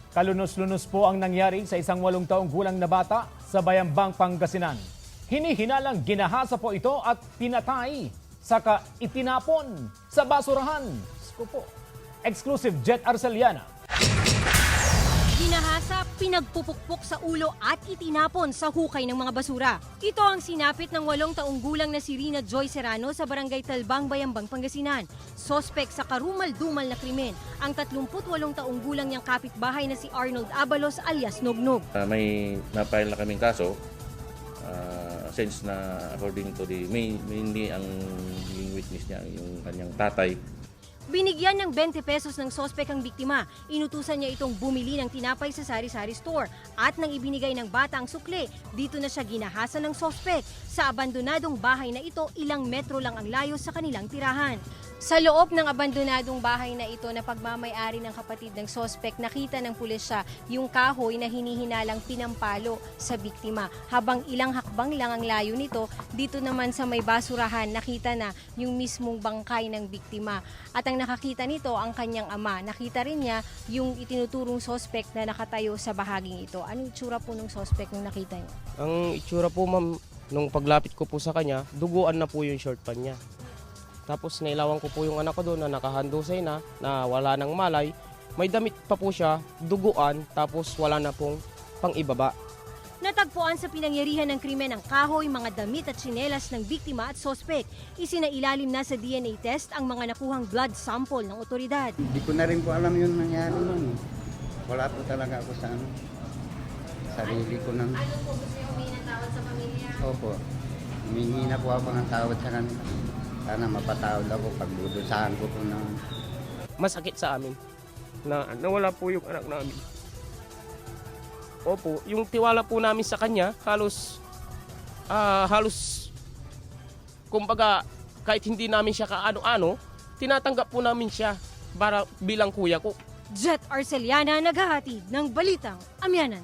Kalunos-lunos po ang nangyari sa isang 8 taong gulang na bata sa Bayambang, Pangasinan. Hinihinalang ginahasa po ito at pinatay, saka itinapon sa basurahan. Sko po. Exclusive Jet Arceliana. Ginahasa, pinagpupukpok sa ulo at itinapon sa hukay ng mga basura. Ito ang sinapit ng 8 taong gulang na si Rina Joy Serrano sa Barangay Talbang, Bayambang, Pangasinan. Sospek sa karumal-dumal na krimen, ang 38 taong gulang niyang kapitbahay na si Arnold Abalos alias Nognog. May na-file na kaming kaso since na according to the mainly ang yung witness niya, yung kanyang tatay. Binigyan ng 20 pesos ng sospek ang biktima. Inutusan niya itong bumili ng tinapay sa sari-sari store. At nang ibinigay ng bata ang sukle, dito na siya ginahasa ng sospek. Sa abandonadong bahay na ito, ilang metro lang ang layo sa kanilang tirahan. Sa loob ng abandonadong bahay na ito na pagmamay-ari ng kapatid ng sospek, nakita ng pulisya yung kahoy na hinihinalang pinampalo sa biktima. Habang ilang hakbang lang ang layo nito, dito naman sa may basurahan, nakita na yung mismong bangkay ng biktima. At ang nakakita nito, ang kanyang ama. Nakita rin niya yung itinuturong sospek na nakatayo sa bahaging ito. Anong itsura po ng sospek nung nakita niya? Ang itsura po, ma'am, nung paglapit ko po sa kanya, duguan na po yung short pan niya. Tapos nailawan ko po yung anak ko doon na nakahandusay na wala nang malay. May damit pa po siya, duguan, tapos wala na pong pang-ibaba. Natagpuan sa pinangyarihan ng krimen ang kahoy, mga damit at tsinelas ng biktima at sospek. Isinailalim na sa DNA test ang mga nakuhang blood sample ng otoridad. Hindi ko na rin po alam yung nangyari nun. Wala po talaga ako sa sarili ko nang... Ano po gusto yung humingi ng tawad sa pamilya? Opo, humingi na po ako ng tawad sa kanila. Sana mapatawad ako pag dudusahan ko po ng... Masakit sa amin na nawala po yung anak namin. Opo, yung tiwala po namin sa kanya, halos kumbaga, kahit hindi namin siya kaano-ano, tinatanggap po namin siya para bilang kuya ko. Jet Arceliana naghahatid ng Balitang Amyanan.